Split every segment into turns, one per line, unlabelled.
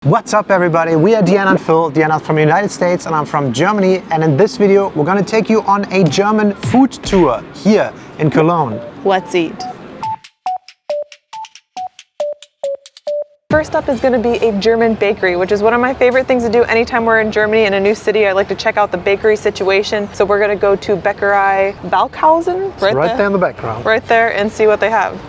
What's up everybody, we are Deanna and Phil. Deanna's from the United States and I'm from Germany, and in this video we're gonna take you on a German food tour here in Cologne.
Let's eat. First up is going to be a German bakery, which is one of my favorite things to do anytime we're in Germany in a new city. I like to check out the bakery situation. So we're going to go to Bäckerei Balkhausen,
right there in the background.
Right there, and see what they have.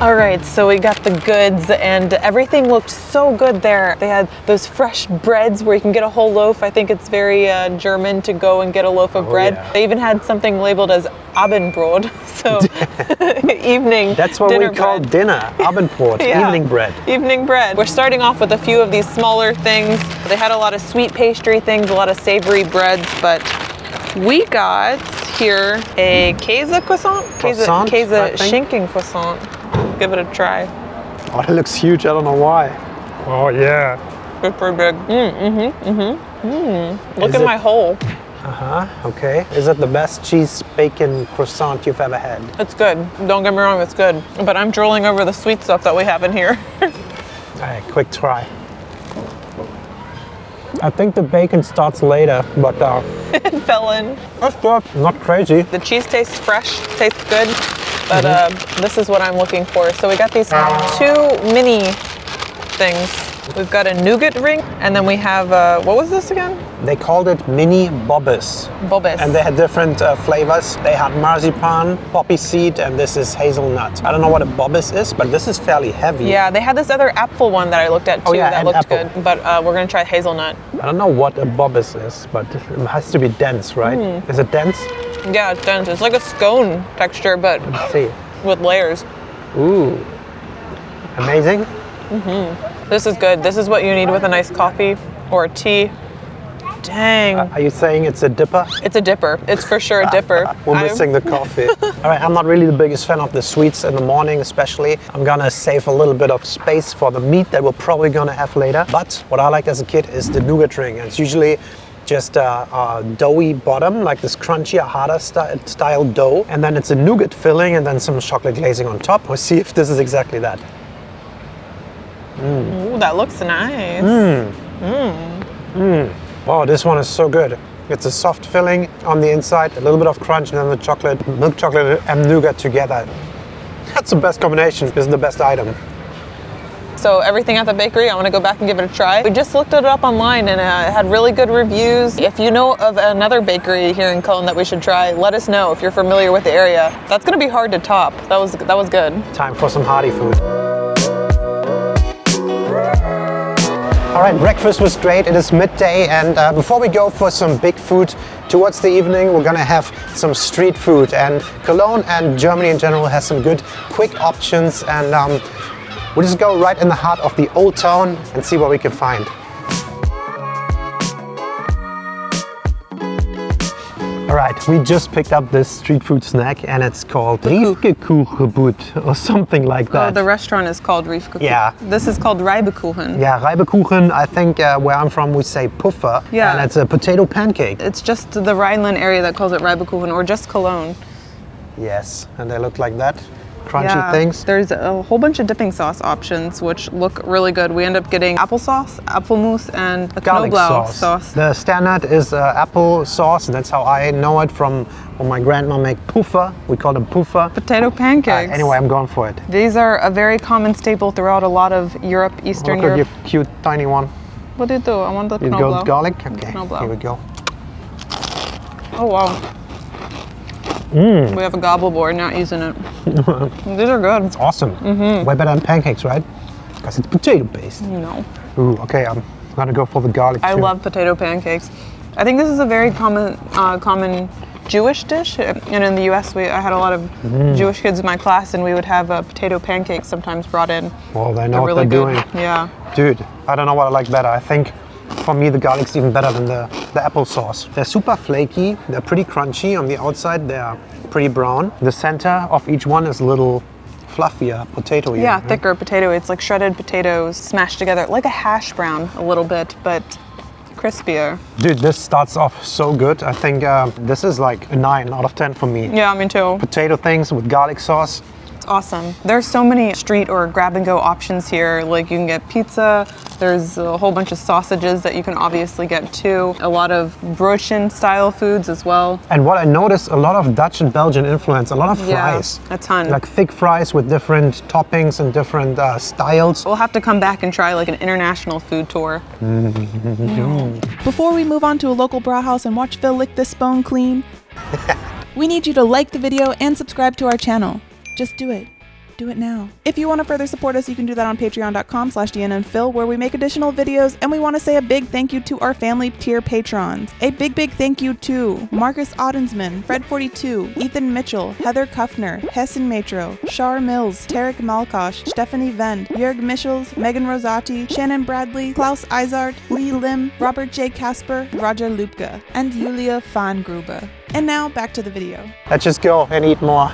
All right, so we got the goods and everything looked so good there. They had those fresh breads where you can get a whole loaf. I think it's very German to go and get a loaf of bread. Yeah. They even had something labeled as Abendbrot, so evening.
That's what we call dinner, Abendbrot, yeah. Evening bread.
Evening bread. We're starting off with a few of these smaller things. They had a lot of sweet pastry things, a lot of savory breads, but we got here a Käse croissant, Käse Schinken croissant. Give it a try.
Oh, it looks huge. I don't know why. Oh yeah.
It's pretty big. Look at my hole.
Okay. Is it the best cheese bacon croissant you've ever had?
It's good. Don't get me wrong, it's good. But I'm drooling over the sweet stuff that we have in here.
All right, quick try. I think the bacon starts later, but
it fell in.
That's good. Not crazy.
The cheese tastes fresh, tastes good. But this is what I'm looking for. So we got these two mini things. We've got a nougat ring, and then we have, what was this again?
They called it mini bobbes.
Bobbes.
And they had different flavors. They had marzipan, poppy seed, and this is hazelnut. I don't know what a bobbes is, but this is fairly heavy.
Yeah, they had this other apple one that I looked at too that looked good. But we're gonna try hazelnut.
I don't know what a bobbes is, but it has to be dense, right? Is it dense?
Yeah, it's dense. It's like a scone texture, but with layers.
Ooh, amazing.
This is good. This is what you need with a nice coffee or a tea. Dang.
Are you saying it's a dipper?
It's a dipper. It's for sure a dipper.
We're missing the coffee. All right, I'm not really the biggest fan of the sweets in the morning, especially. I'm gonna save a little bit of space for the meat that we're probably gonna have later. But what I liked as a kid is the nougat ring. It's usually just a doughy bottom, like this crunchy, harder style dough. And then it's a nougat filling and then some chocolate glazing on top. We'll see if this is exactly that.
Ooh, that looks nice.
Wow, this one is so good. It's a soft filling on the inside, a little bit of crunch, and then the chocolate, milk chocolate and nougat together. That's the best combination. This is the best item.
So everything at the bakery, I want to go back and give it a try. We just looked it up online and it had really good reviews. If you know of another bakery here in Cologne that we should try, let us know if you're familiar with the area. That's going to be hard to top. That was good.
Time for some hearty food. All right, breakfast was great. It is midday, and before we go for some big food towards the evening, we're gonna have some street food. And Cologne and Germany in general has some good quick options, and we'll just go right in the heart of the old town and see what we can find. All right, we just picked up this street food snack and it's called Riefkekuchenbrot or something like that.
Oh, the restaurant is called Riefkekuchen.
Yeah.
This is called Reibekuchen.
Yeah, Reibekuchen, I think where I'm from we say Puffer.
Yeah.
And it's a potato pancake.
It's just the Rhineland area that calls it Reibekuchen, or just Cologne.
Yes, and they look like that. Crunchy things.
There's a whole bunch of dipping sauce options which look really good. We end up getting applesauce, apfelmus, and a
garlic sauce. The standard is apple sauce, and that's how I know it from when my grandma make puffer. We call them puffer.
Potato pancakes.
Anyway, I'm going for it.
These are a very common staple throughout a lot of Europe, Eastern Europe.
Look at your cute tiny one.
What do you do? I want the knoblauch.
You go garlic? Okay, here we go.
Oh wow. We have a gobble board, not using it. These are good.
It's awesome. Way better than pancakes, right? Because it's potato based.
No.
Ooh, okay, I'm gonna go for the garlic too.
I love potato pancakes. I think this is a very common Jewish dish. And in the US, I had a lot of Jewish kids in my class, and we would have potato pancakes sometimes brought in.
Well, they know what they're doing.
Yeah.
Dude, I don't know what I like better. I think for me, the garlic's even better than the applesauce. They're super flaky, they're pretty crunchy. On the outside, they're pretty brown. The center of each one is a little fluffier potato.
Yeah, thicker potato. It's like shredded potatoes smashed together, like a hash brown a little bit, but crispier.
Dude, this starts off so good. I think this is like a 9 out of 10 for me.
Yeah, me too.
Potato things with garlic sauce.
It's awesome. There's so many street or grab-and-go options here. Like you can get pizza, there's a whole bunch of sausages that you can obviously get too. A lot of Broodchen style foods as well.
And what I noticed, a lot of Dutch and Belgian influence, a lot of fries.
Yeah, a ton.
Like thick fries with different toppings and different styles.
We'll have to come back and try like an international food tour.
Before we move on to a local Brauhaus and watch Phil lick this bone clean, we need you to like the video and subscribe to our channel. Just do it. Do it now. If you want to further support us, you can do that on patreon.com/DeannaandPhil, where we make additional videos, and we want to say a big thank you to our family tier patrons. A big thank you to Marcus Oddensman, Fred42, Ethan Mitchell, Heather Kuffner, Hessen Metro, Shar Mills, Tarek Malkosh, Stephanie Vend, Jörg Michels, Megan Rosati, Shannon Bradley, Klaus Eisart, Lee Lim, Robert J. Kasper, Roger Lupke, and Julia Fahngruber. And now back to the video.
Let's just go and eat more.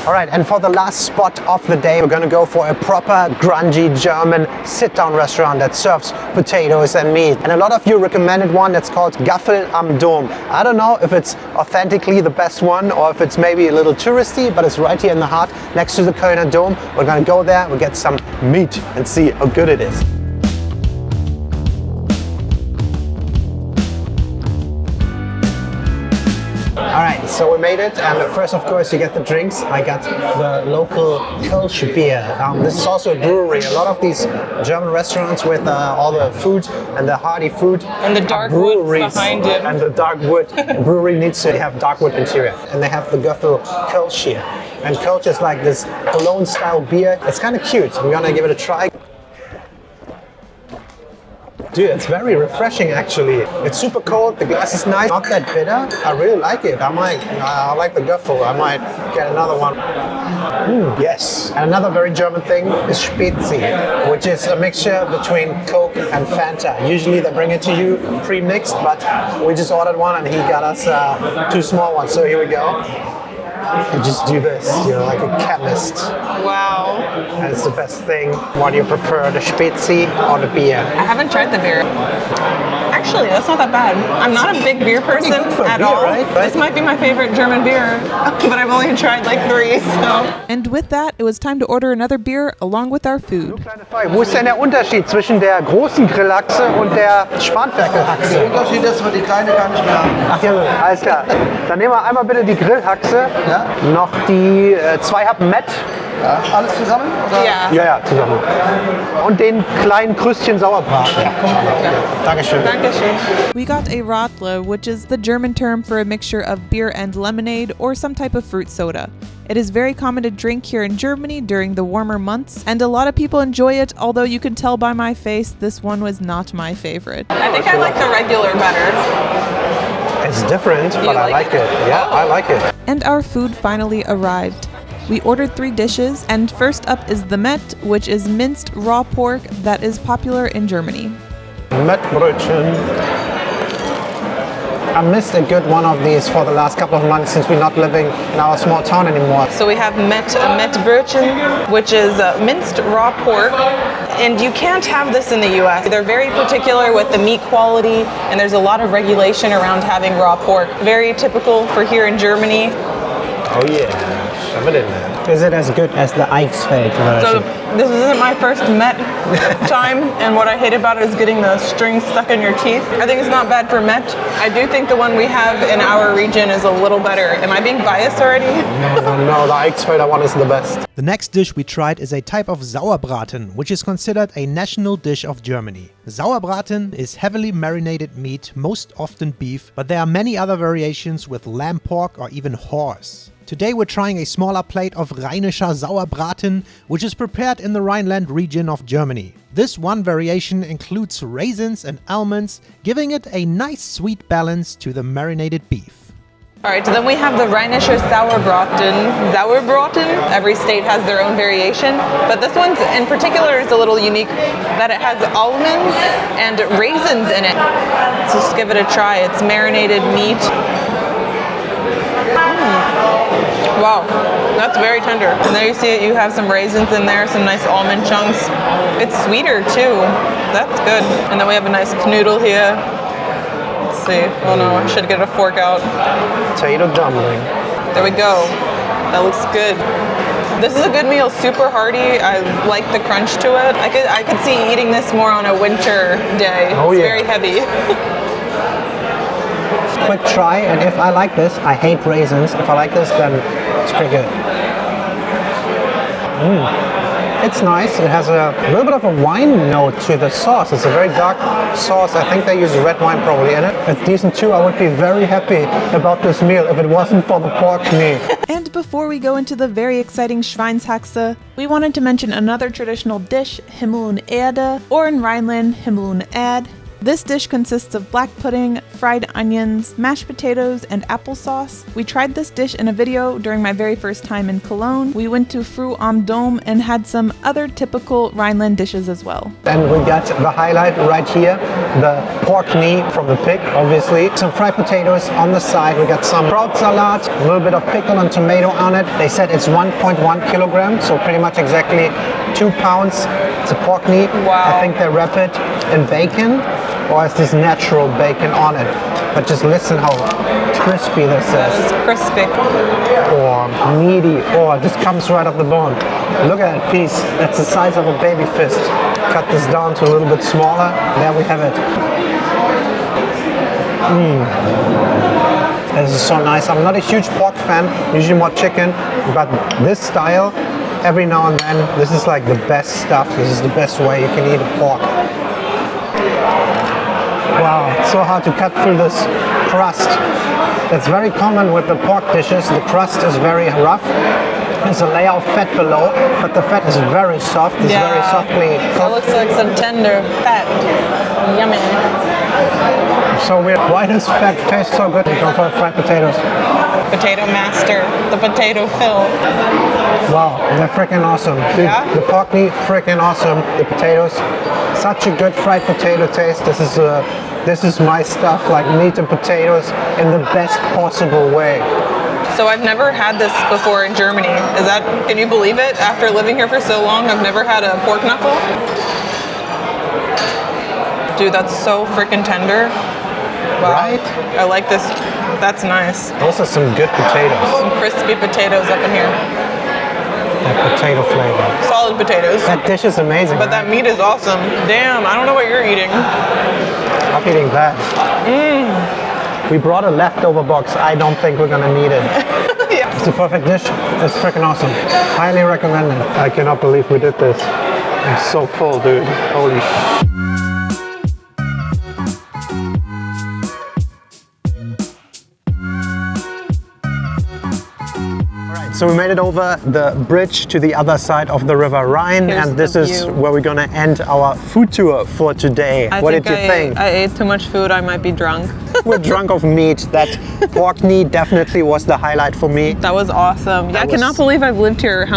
All right, and for the last spot of the day, we're gonna go for a proper grungy German sit-down restaurant that serves potatoes and meat. And a lot of you recommended one that's called Gaffel am Dom. I don't know if it's authentically the best one or if it's maybe a little touristy, but it's right here in the heart next to the Kölner Dome. We're gonna go there, we'll get some meat and see how good it is. All right, so we made it, and first, of course, you get the drinks. I got the local Kölsch beer. This is also a brewery. A lot of these German restaurants with all the food and the hearty food
And the dark wood behind it.
And the dark wood. The brewery needs to have dark wood interior, and they have the Göffel Kölsch here. And Kölsch is like this Cologne-style beer. It's kind of cute. I'm gonna give it a try. Dude, it's very refreshing actually. It's super cold, the glass is nice, not that bitter. I really like it. I like the Göffel. I might get another one. Yes. And another very German thing is Spezi, which is a mixture between Coke and Fanta. Usually they bring it to you pre-mixed, but we just ordered one and he got us 2 small ones. So here we go. You just do this, you're like a chemist.
Wow.
And it's the best thing. What do you prefer, the Spezi or the beer?
I haven't tried the beer. Actually, that's not that bad. I'm not a big beer person at all.
Right?
This might be my favorite German beer, but I've only tried like 3, so.
And with that, it was time to order another beer along with our food.
Wo ist denn der Unterschied zwischen der großen Grillachse und der Spanferkelhaxe?
Der Unterschied ist, die kleine kann ich mehr haben.
Ach ja, alles klar. Dann nehmen wir einmal bitte die Grillhaxe,
Ja?
noch die 2 Happen Mett.
Ja, alles zusammen? Oder?
Yeah.
Ja, zusammen. Und den kleinen Krüstchen Sauerbraten. Dankeschön.
Dankeschön.
We got a Radler, which is the German term for a mixture of beer and lemonade or some type of fruit soda. It is very common to drink here in Germany during the warmer months, and a lot of people enjoy it, although you can tell by my face this one was not my favorite.
I think I like the regular better.
It's different, but I
like
like it. Yeah, I like it.
And our food finally arrived. We ordered 3 dishes, and first up is the Met, which is minced raw pork that is popular in Germany.
Mettbrötchen. I missed a good one of these for the last couple of months since we're not living in our small town anymore.
So we have Mettbrötchen, which is minced raw pork. And you can't have this in the US. They're very particular with the meat quality, and there's a lot of regulation around having raw pork. Very typical for here in Germany.
Oh yeah, shove it in there. Is it as good as the Eichsfeld
So
version?
this isn't my first Met time, and what I hate about it is getting the string stuck in your teeth. I think it's not bad for Met. I do think the one we have in our region is a little better. Am I being biased already?
No, the Eichsfelder one is the best.
The next dish we tried is a type of Sauerbraten, which is considered a national dish of Germany. Sauerbraten is heavily marinated meat, most often beef, but there are many other variations with lamb, pork, or even horse. Today we're trying a smaller plate of Rheinischer Sauerbraten, which is prepared in the Rhineland region of Germany. This one variation includes raisins and almonds, giving it a nice sweet balance to the marinated beef.
All right, so then we have the Rheinischer Sauerbraten. Every state has their own variation, but this one in particular is a little unique that it has almonds and raisins in it. Let's just give it a try. It's marinated meat. Wow, that's very tender. And there you see it, you have some raisins in there, some nice almond chunks. It's sweeter too. That's good. And then we have a nice knuckle here. Let's see. Oh no, I should get a fork out.
Potato dumpling.
There we go. That looks good. This is a good meal, super hearty. I like the crunch to it. I could see eating this more on a winter day.
Oh,
it's
yeah.
very heavy.
Quick try, and if I like this, I hate raisins. If I like this, then it's pretty good. It's nice. It has a little bit of a wine note to the sauce. It's a very dark sauce. I think they use red wine probably in it. It's decent too. I would be very happy about this meal if it wasn't for the pork knee.
And before we go into the very exciting Schweinshaxe, we wanted to mention another traditional dish, Himmel und Erde, or in Rhineland, Himmel und Erd. This dish consists of black pudding, fried onions, mashed potatoes, and applesauce. We tried this dish in a video during my very first time in Cologne. We went to Fru am Dom and had some other typical Rhineland dishes as well.
And we got the highlight right here, the pork knee from the pig, obviously. Some fried potatoes on the side. We got some kraut salad, a little bit of pickle and tomato on it. They said it's 1.1 kilograms, so pretty much exactly 2 pounds. It's a pork knee.
Wow.
I think they wrap it in bacon, or is this natural bacon on it? But just listen how crispy this is.
It's crispy.
Or meaty. Oh, it just comes right off the bone. Look at that piece. That's the size of a baby fist. Cut this down to a little bit smaller. There we have it. This is so nice. I'm not a huge pork fan, usually more chicken, but this style, every now and then, this is like the best stuff. This is the best way you can eat a pork. Wow, it's so hard to cut through this crust. That's very common with the pork dishes. The crust is very rough. There's a layer of fat below, but the fat is very soft. It's very softly
That
cooked.
looks like some tender fat. Yummy.
So weird. Why does fat taste so good? We go for fried potatoes.
Potato master, the potato fill.
Wow, they're freaking awesome. Dude,
Yeah?
the pork knee, freaking awesome. The potatoes, such a good fried potato taste. This is my stuff, like meat and potatoes in the best possible way.
So I've never had this before in Germany. Can you believe it? After living here for so long, I've never had a pork knuckle. Dude, that's so freaking tender. Wow.
Right?
I like this. That's nice.
Those are some good potatoes.
Some crispy potatoes up in here.
That potato flavor.
Solid potatoes.
That dish is amazing.
But that meat is awesome. Damn, I don't know what you're eating.
I'm eating that. We brought a leftover box. I don't think we're gonna need it.
Yeah.
It's the perfect dish. It's freaking awesome. Highly recommended. I cannot believe we did this. I'm so full, dude. Holy sh**. So we made it over the bridge to the other side of the River Rhine,
Here's
and this
the
is
view.
where we're gonna end our food tour for today. What did you think?
I ate too much food. I might be drunk.
We're drunk of meat. That pork knee definitely was the highlight for me.
That was awesome. Yeah, I cannot believe I've lived here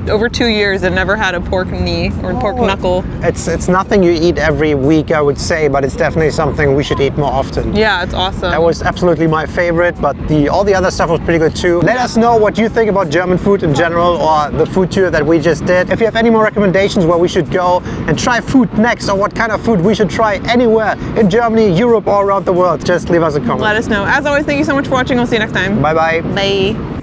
over 2 years and never had a pork knee or pork knuckle.
It's nothing you eat every week, I would say, but it's definitely something we should eat more often.
Yeah, it's awesome.
That was absolutely my favorite, but all the other stuff was pretty good too. Let us know what you think about German food in general or the food tour that we just did. If you have any more recommendations where we should go and try food next, or what kind of food we should try anywhere in Germany, Europe, or around the world, just leave us a comment.
Let us know. As always, thank you so much for watching. We'll see you next time.
Bye bye.
Bye.